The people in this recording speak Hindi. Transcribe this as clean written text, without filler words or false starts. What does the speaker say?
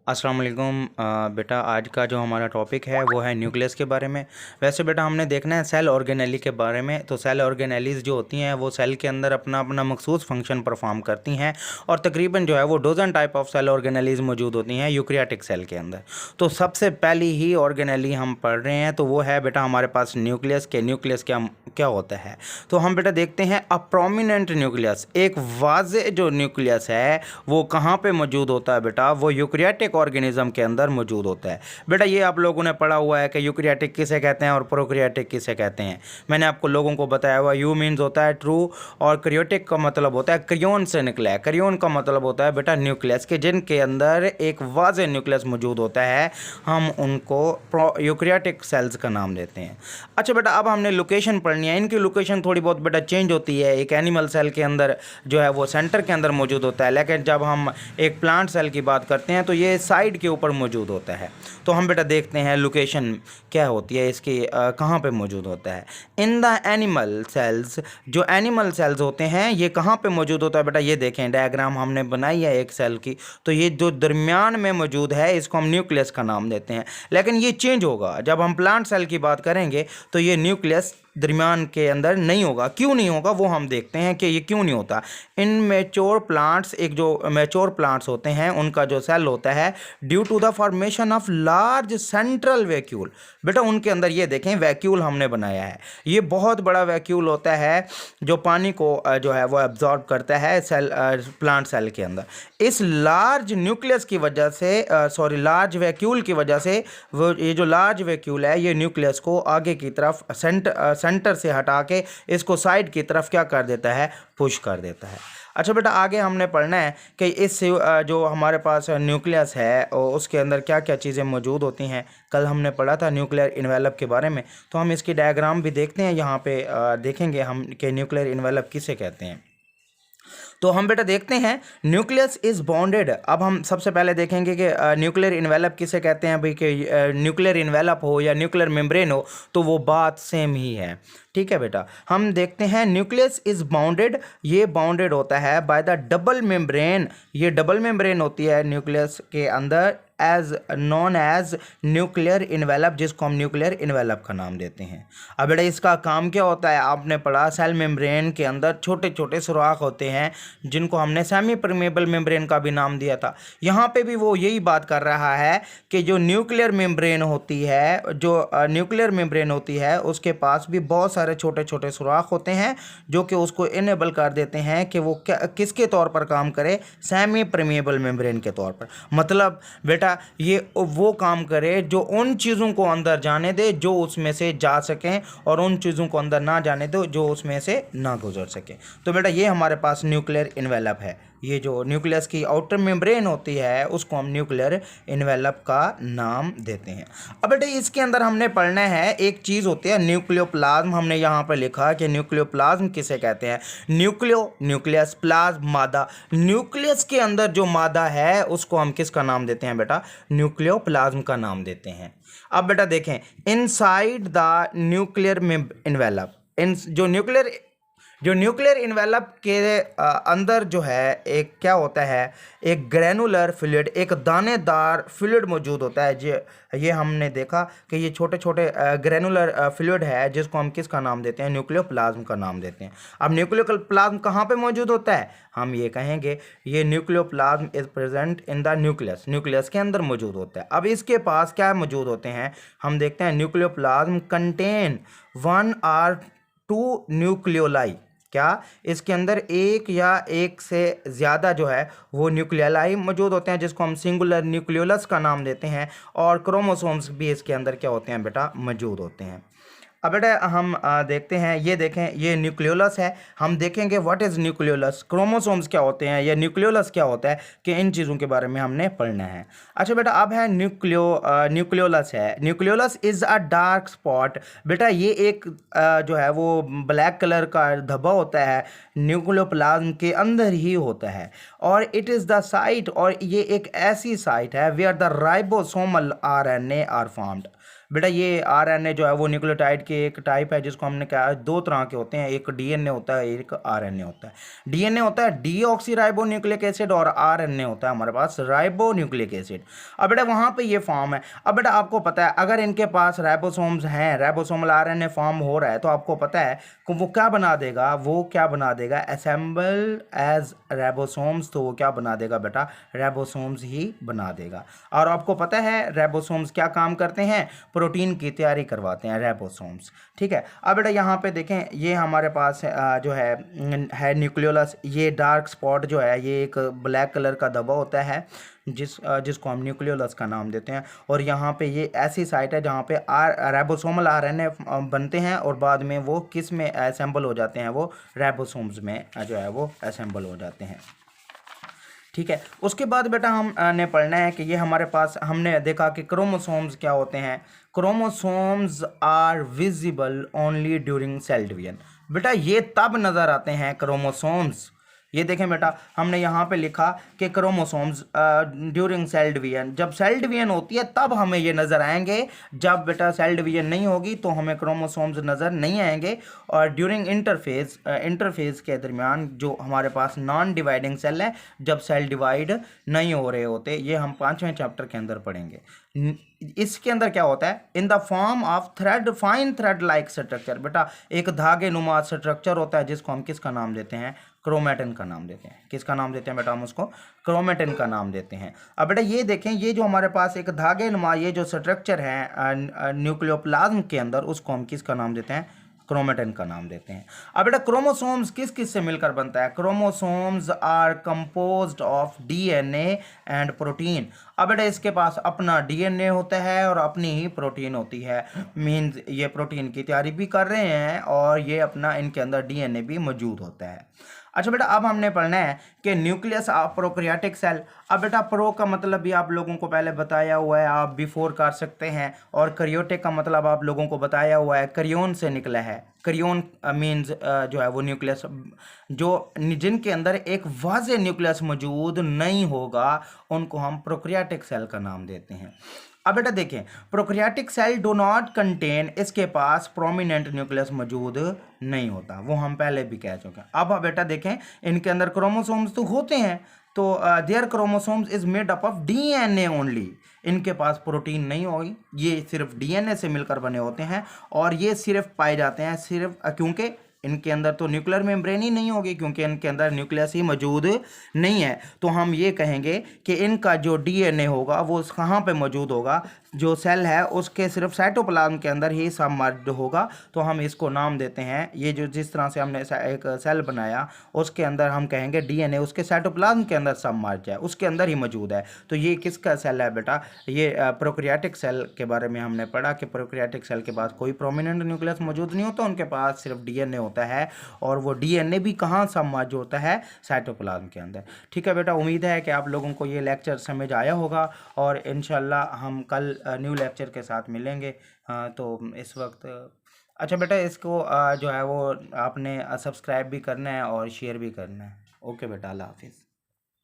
अस्सलाम वालेकुम। बेटा आज का जो हमारा टॉपिक है वो है न्यूक्लियस के बारे में। वैसे बेटा हमने देखना है सेल ऑर्गेनेली के बारे में। तो सेल ऑर्गेनेलीज जो होती हैं वो सेल के अंदर अपना अपना मखसूस फंक्शन परफॉर्म करती हैं और तकरीबन जो है वो dozen type of cell organelles मौजूद होती हैं यूकैरियोटिक सेल के अंदर। तो सबसे पहली ही ऑर्गेनेली हम पढ़ रहे हैं तो वो है बेटा हमारे पास न्यूक्लियस के। न्यूक्लियस क्या क्या होता है तो हम बेटा देखते हैं अ प्रोमिनेंट न्यूक्लियस। एक वाज़े जो न्यूक्लियस है वो कहाँ पे मौजूद होता है बेटा, वो यूकैरियोटिक ऑर्गेनिज्म के अंदर मौजूद होता है। बेटा ये आप लोगों ने पढ़ा हुआ है कि यूकैरियोटिक किसे कहते हैं और प्रोकैरियोटिक किसे कहते हैं। मैंने आपको लोगों को बताया हुआ यू मीन्स होता है ट्रू और कैरियोटिक का मतलब होता है क्रियोन से निकला है। क्रियोन का मतलब होता है बेटा न्यूक्लियस के जिनके अंदर एक वाज़े न्यूक्लियस मौजूद होता है, हम उनको यूकैरियोटिक सेल्स का नाम देते हैं। अच्छा बेटा अब हमने लोकेशन पढ़नी है। इनकी लोकेशन थोड़ी बहुत बेटा चेंज होती है। एक एनिमल सेल के अंदर जो है वो सेंटर के अंदर मौजूद होता है, लेकिन जब हम एक प्लांट सेल की बात करते हैं तो ये साइड के ऊपर मौजूद होता है। तो हम बेटा देखते हैं लोकेशन क्या होती है इसकी, कहाँ पे मौजूद होता है। इन द एनिमल सेल्स, जो एनिमल सेल्स होते हैं ये कहाँ पे मौजूद होता है बेटा, ये देखें डायग्राम हमने बनाई है एक सेल की। तो ये जो दरमियान में मौजूद है इसको हम न्यूक्लियस का नाम देते हैं, लेकिन ये चेंज होगा जब हम प्लांट सेल की बात करेंगे। तो ये न्यूक्लियस दरमियान के अंदर नहीं होगा। क्यों नहीं होगा वो हम देखते हैं कि ये क्यों नहीं होता। इन मैच्योर प्लांट्स, एक जो मैच्योर प्लांट्स होते हैं उनका जो सेल होता है due to the formation of large central vacuole. बेटा उनके अंदर ये देखें वैक्यूल हमने बनाया है, ये बहुत बड़ा वैक्यूल होता है जो पानी को जो है वो एब्जॉर्ब करता है सेल, प्लांट सेल के अंदर। इस लार्ज न्यूक्लियस की वजह से, लार्ज वैक्यूल की वजह से वो ये जो लार्ज वैक्यूल है ये न्यूक्लियस को आगे की तरफ सेंटर से हटा के इसको साइड की तरफ क्या कर देता है, पुश कर देता है। अच्छा बेटा आगे हमने पढ़ना है कि इस जो हमारे पास न्यूक्लियस है और उसके अंदर क्या क्या चीज़ें मौजूद होती हैं। कल हमने पढ़ा था न्यूक्लियर इन्वेलप के बारे में, तो हम इसकी डायग्राम भी देखते हैं। यहाँ पे देखेंगे हम कि न्यूक्लियर इन्वेलप किसे कहते हैं। तो हम बेटा देखते हैं न्यूक्लियस इज बॉन्डेड। अब हम सबसे पहले देखेंगे कि न्यूक्लियर इन्वेलप किसे कहते हैं भाई, कि न्यूक्लियर इन्वेलप हो या न्यूक्लियर मेम्ब्रेन हो तो वो बात सेम ही है। ठीक है बेटा, हम देखते हैं न्यूक्लियस इज बाउंडेड, ये बाउंडेड होता है बाय द डबल मेम्ब्रेन। ये डबल मेम्ब्रेन होती है न्यूक्लियस के अंदर as non as nuclear envelope, जिसको हम न्यूक्लियर इन्वेलप का नाम देते हैं। अब बेटा इसका काम क्या होता है, आपने पढ़ा सेल मेम्ब्रेन के अंदर छोटे छोटे सुराख होते हैं जिनको हमने सेमी परमेबल मेम्ब्रेन का भी नाम दिया था। यहाँ पे भी वो यही बात कर रहा है कि जो न्यूक्लियर मेम्ब्रेन होती है, जो न्यूक्लियर मेम्ब्रेन होती है उसके पास भी बहुत सारे छोटे छोटे सुराख होते हैं जो कि उसको इनेबल कर देते हैं कि वो किसके तौर पर काम करे, सेमी परमेबल मेम्ब्रेन के तौर पर। मतलब बेटा ये वो काम करे जो उन चीज़ों को अंदर जाने दे जो उसमें से जा सकें और उन चीज़ों को अंदर ना जाने दो जो उसमें से ना गुजर सके। तो बेटा ये हमारे पास न्यूक्लियर इन्वेलप है। ये जो न्यूक्लियस की आउटर मेम्ब्रेन होती है उसको हम न्यूक्लियर इन्वेलप का नाम देते हैं। अब बेटा इसके अंदर हमने पढ़ना है एक चीज़ होती है न्यूक्लियोप्लाज्म। हमने यहाँ पर लिखा कि न्यूक्लियोप्लाज्म किसे कहते हैं। न्यूक्लियस, प्लाज्म मादा। न्यूक्लियस के अंदर जो मादा है उसको हम किसका नाम देते हैं बेटा, न्यूक्लियोप्लाज्म का नाम देते हैं। अब बेटा देखें इनसाइड द न्यूक्लियर इन्वेलप, इन जो न्यूक्लियर इन्वेलप के अंदर जो है एक क्या होता है, एक ग्रैनुलर फ्लूइड, एक दानेदार फ्लूइड मौजूद होता है। ये हमने देखा कि ये छोटे छोटे ग्रैनुलर फ्लूइड है जिसको हम किसका नाम देते हैं, न्यूक्लियोप्लाज्म का नाम देते हैं। अब न्यूक्लियोप्लाज्म कहाँ पे मौजूद होता है, हम ये कहेंगे ये nucleoplasm is present in the nucleus, nucleus के अंदर मौजूद होता है। अब इसके पास क्या मौजूद होते हैं, हम देखते हैं न्यूक्लियोप्लाज्म कंटेन 1 or 2 न्यूक्लियोलाई। क्या इसके अंदर एक या एक से ज़्यादा जो है वो न्यूक्लियोलाई मौजूद होते हैं जिसको हम सिंगुलर न्यूक्लियोलस का नाम देते हैं। और क्रोमोसोम्स भी इसके अंदर क्या होते हैं बेटा, मौजूद होते हैं। अब बेटा हम देखते हैं, ये देखें ये न्यूक्लियोलस है। हम देखेंगे व्हाट इज़ न्यूक्लियोलस, क्रोमोसोम्स क्या होते हैं या न्यूक्लियोलस क्या होता है, कि इन चीज़ों के बारे में हमने पढ़ना है। अच्छा बेटा अब है न्यूक्लियोलस है। Nucleolus is a dark spot. बेटा ये एक जो है वो ब्लैक कलर का धब्बा होता है, न्यूक्लियोप्लाज्म के अंदर ही होता है। और इट इज़ द साइट, और ये एक ऐसी साइट है where the ribosomal RNA are formed. बेटा ये आरएनए जो है वो न्यूक्लियोटाइड की एक टाइप है, जिसको हमने कहा दो तरह के होते हैं, एक डीएनए होता है, एक आरएनए होता है। डीएनए होता है डीऑक्सी न्यूक्लिक एसिड, और आरएनए होता है हमारे पास राइबो न्यूक्लिक एसिड। अब बेटा वहाँ पे ये फॉर्म है। अब बेटा आपको पता है अगर इनके पास राइबोसोम्स हैं, राइबोसोमल आरएनए फॉर्म हो रहा है, तो आपको पता है कि वो क्या बना देगा, वो क्या बना देगा, असेंबल एज राइबोसोम्स, तो वो क्या बना देगा बेटा, राइबोसोम्स ही बना देगा। और आपको पता है राइबोसोम्स क्या काम करते हैं, प्रोटीन की तैयारी करवाते हैं राइबोसोम्स। ठीक है। अब बेटा यहाँ पे देखें, ये हमारे पास जो है न्यूक्लियोलस, ये डार्क स्पॉट जो है ये एक ब्लैक कलर का धब्बा होता है, जिसको हम न्यूक्लियोलस का नाम देते हैं। और यहाँ पे ये ऐसी साइट है जहाँ पे राइबोसोमल आरएनए बनते हैं, और बाद में वो किस में असेंबल हो जाते हैं, वो राइबोसोम्स में जो है वो असेंबल हो जाते हैं। ठीक है। उसके बाद बेटा हमने पढ़ना है कि ये हमारे पास, हमने देखा कि क्रोमोसोम्स क्या होते हैं। Chromosomes are visible only during cell division. बेटा ये तब नज़र आते हैं क्रोमोसोम्स, ये देखें बेटा हमने यहाँ पे लिखा कि क्रोमोसोम्स ड्यूरिंग सेल डिवीजन, जब सेल डिवीजन होती है तब हमें ये नज़र आएंगे, जब बेटा सेल डिवीजन नहीं होगी तो हमें क्रोमोसोम्स नज़र नहीं आएंगे। और ड्यूरिंग इंटरफेज के दरमियान जो हमारे पास नॉन डिवाइडिंग सेल है, जब सेल डिवाइड नहीं हो रहे होते, ये हम 5वें चैप्टर के अंदर पढ़ेंगे। इसके अंदर क्या होता है, in the form of thread, fine thread like structure. बेटा एक धागे नुमा स्ट्रक्चर होता है, जिसको हम किसका नाम देते हैं, क्रोमेटिन का नाम देते हैं। किसका नाम देते हैं बेटा, हम उसको क्रोमेटिन का नाम देते हैं। अब बेटा ये देखें, ये जो हमारे पास एक धागे नुमा ये जो स्ट्रक्चर है न्यूक्लियोप्लाज्म के अंदर, उसको हम किसका नाम देते हैं, क्रोमेटिन का नाम देते हैं। अब बेटा क्रोमोसोम्स किस किस से मिलकर बनता है, chromosomes are composed of DNA and protein. अब बेटा इसके पास अपना डीएनए होता है और अपनी ही प्रोटीन होती है, मींस ये प्रोटीन की तैयारी भी कर रहे हैं और ये अपना इनके अंदर डीएनए भी मौजूद होता है। अच्छा बेटा अब हमने पढ़ना है कि न्यूक्लियस ऑफ प्रोकैरियोटिक सेल। अब बेटा प्रो का मतलब भी आप लोगों को पहले बताया हुआ है, आप बिफोर कर सकते हैं, और करियोटिक का मतलब आप लोगों को बताया हुआ है, करियोन से निकला है। करियोन मींस जो है वो न्यूक्लियस जो जिनके अंदर एक वाज़ेह न्यूक्लियस मौजूद नहीं होगा, उनको हम प्रोकैरियोटिक सेल का नाम देते हैं। अब बेटा देखें, prokaryotic cell do not contain, इसके पास प्रोमिनेंट न्यूक्लियस मौजूद नहीं होता, वो हम पहले भी कह चुके हैं। अब बेटा देखें, इनके अंदर क्रोमोसोम्स तो होते हैं, तो there chromosomes is made up of DNA only. इनके पास प्रोटीन नहीं होगी, ये सिर्फ डीएनए से मिलकर बने होते हैं, और ये सिर्फ पाए जाते हैं सिर्फ क्योंकि इनके अंदर तो न्यूक्लियर मेम्ब्रेन ही नहीं होगी, क्योंकि इनके अंदर न्यूक्लियस ही मौजूद नहीं है। तो हम ये कहेंगे कि इनका जो डीएनए होगा वो कहाँ पे मौजूद होगा, जो सेल है उसके सिर्फ साइटोप्लाज्म के अंदर ही सबमर्ज्ड होगा। तो हम इसको नाम देते हैं, ये जो जिस तरह से हमने एक सेल बनाया उसके अंदर हम कहेंगे डीएनए उसके साइटोप्लाज्म के अंदर सबमर्ज है, उसके अंदर ही मौजूद है। तो ये किसका सेल है बेटा, ये प्रोकैरियोटिक सेल के बारे में हमने पढ़ा कि प्रोकैरियोटिक सेल के पास कोई प्रोमिनेंट न्यूक्लियस मौजूद नहीं होता, उनके पास सिर्फ डीएनए होता है, और वो डीएनए भी कहाँ सबमर्ज होता है, साइटोप्लाज्म के अंदर। ठीक है बेटा, उम्मीद है कि आप लोगों को ये लेक्चर समझ आया होगा, और इंशाल्लाह हम कल न्यू लेक्चर के साथ मिलेंगे। तो इस वक्त अच्छा बेटा इसको जो है वो आपने सब्सक्राइब भी करना है और शेयर भी करना है। ओके बेटा, अल्लाह हाफिज़।